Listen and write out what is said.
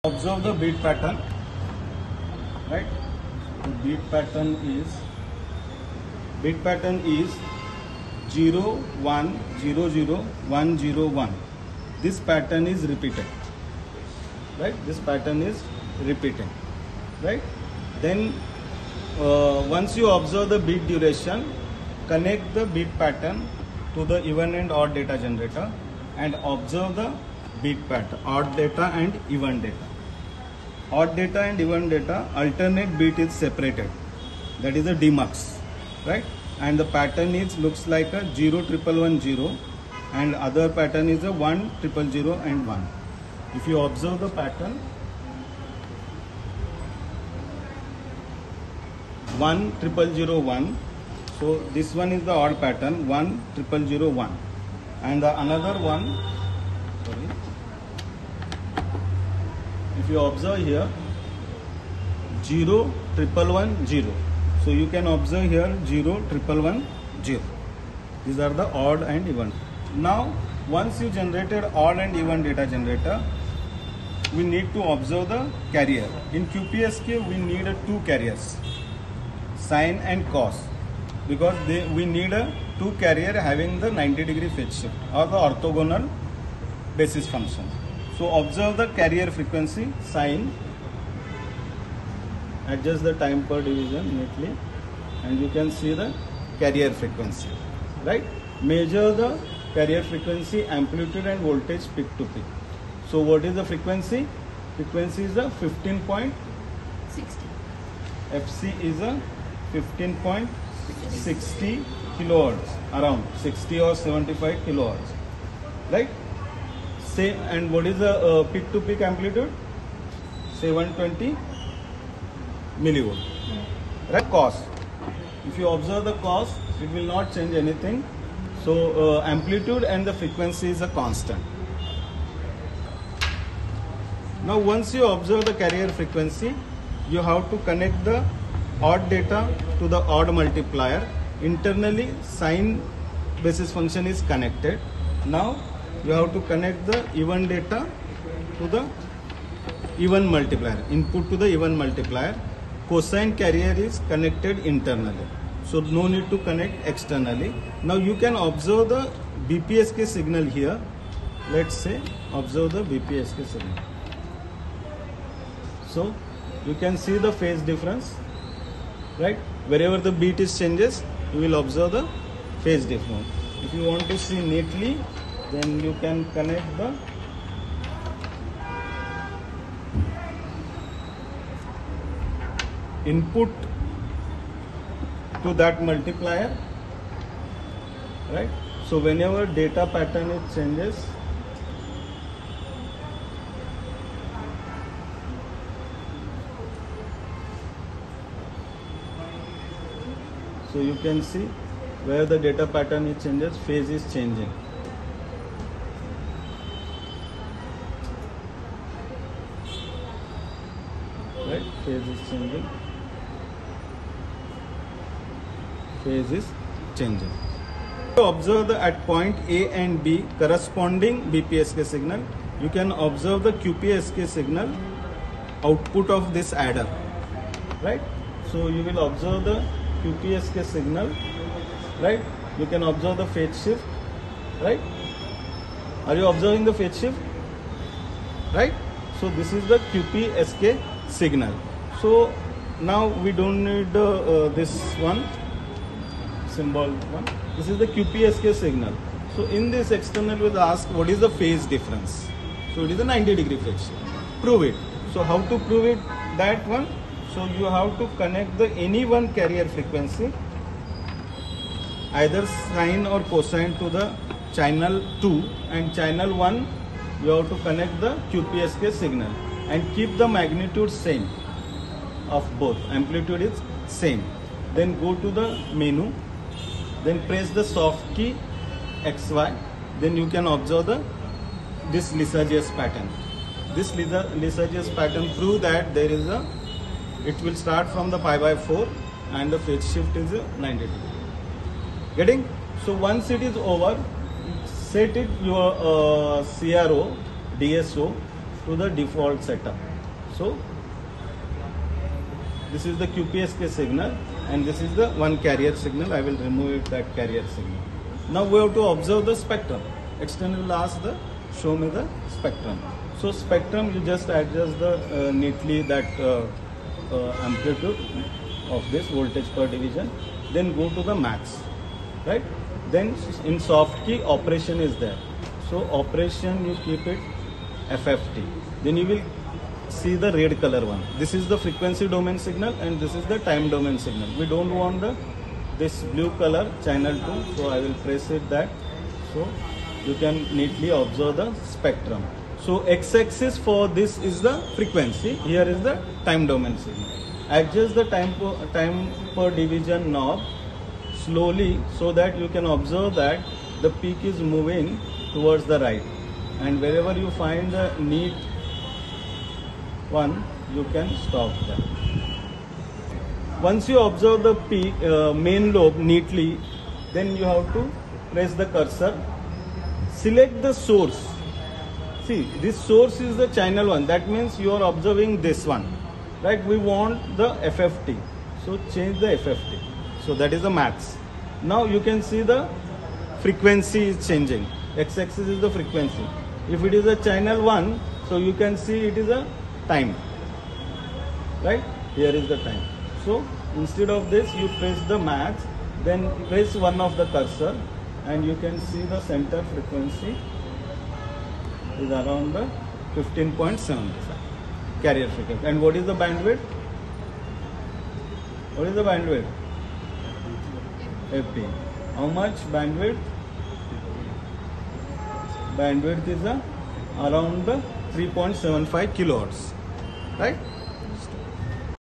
Observe the beat pattern, right? The beat pattern is 0 1 0 0 1 0 1. This pattern is repeated, right? This pattern is repeating, right? Then once you observe the beat duration, connect the beat pattern to the even and odd data generator and observe the beat pattern, odd data and even data. Odd data and even data, alternate beat is separated, that is a demux, right? And the pattern is looks like a 0 1 1 0 and other pattern is a 1 0 0 and 1. If you observe the pattern, 1 0 0 1, so this one is the odd pattern, 1 0 0 1, and the another one, sorry, if you observe here 0 1 1 0, so you can observe here 0 1 1 0. These are the odd and even. Now once you generated odd and even data generator, we need to observe the carrier. In QPSK we need two carriers, sine and cos, because we need a two carrier having the 90-degree phase shift or the orthogonal basis function. So observe the carrier frequency sine, adjust the time per division neatly, and you can see the carrier frequency, right? Measure the carrier frequency, amplitude and voltage peak to peak. So what is the frequency? Frequency is a 15.60. FC is a 15.60 kilohertz, around 60 or 75 kilohertz, right? Same. And what is the peak to peak amplitude? 720 millivolt, right? Cos, if you observe the cos, it will not change anything. So amplitude and the frequency is a constant. Now once you observe the carrier frequency, you have to connect the odd data to the odd multiplier. Internally sine basis function is connected. Now you have to connect the even data to the even multiplier, input to the even multiplier. Cosine carrier is connected internally, so no need to connect externally. Now you can observe the BPSK signal here. Let's say observe the BPSK signal. So you can see the phase difference, right? Wherever the beat is changes, you will observe the phase difference. If you want to see neatly, then you can connect the input to that multiplier, right? So whenever data pattern it changes, so you can see where the data pattern it changes, phase is changing. Right, phase is changing. Phase is changing. To observe the at point A and B corresponding BPSK signal, you can observe the QPSK signal output of this adder, right? So you will observe the QPSK signal, right? You can observe the phase shift, right? Are you observing the phase shift, right? So this is the QPSK signal. So now we don't need this one symbol one. This is the QPSK signal. So in this external will ask what is the phase difference. So it is a 90-degree phase shift. Prove it. So how to prove it? That one. So you have to connect the any one carrier frequency, either sine or cosine, to the channel 2, and channel 1 you have to connect the QPSK signal and keep the magnitude same of both. Amplitude is same. Then go to the menu, then press the soft key XY. Then you can observe this Lissajous pattern. This Lissajous pattern prove that there is a, it will start from the pi by 4 and the phase shift is 90 degree. Getting? So once it is over, set it your CRO, DSO to the default setup. So this is the QPSK signal, and this is the one carrier signal. I will remove that carrier signal. Now we have to observe the spectrum. External will ask show me the spectrum. So spectrum, you just adjust the neatly that amplitude of this voltage per division, then go to the max, right? Then in soft key operation is there. So operation you keep it FFT. Then you will see the red color one. This is the frequency domain signal and this is the time domain signal. We don't want this blue color channel 2, so I will press it that. So you can neatly observe the spectrum. So x-axis for this is the frequency, here is the time domain signal. Adjust the time per division knob slowly so that you can observe that the peak is moving towards the right, and wherever you find the neat one, you can stop that. Once you observe the peak, main lobe neatly, then you have to press the cursor, select the source. See, this source is the channel 1, that means you are observing this one, right? We want the FFT, so change the FFT. So that is the max. Now you can see the frequency is changing. X-axis is the frequency. If it is a channel 1, so you can see it is a time, right? Here is the time. So instead of this, you press the max, then press one of the cursor, and you can see the center frequency is around the 15.75 carrier frequency. And what is the bandwidth? What is the bandwidth? FT. How much bandwidth? Bandwidth is around the 3.75 kilohertz, right?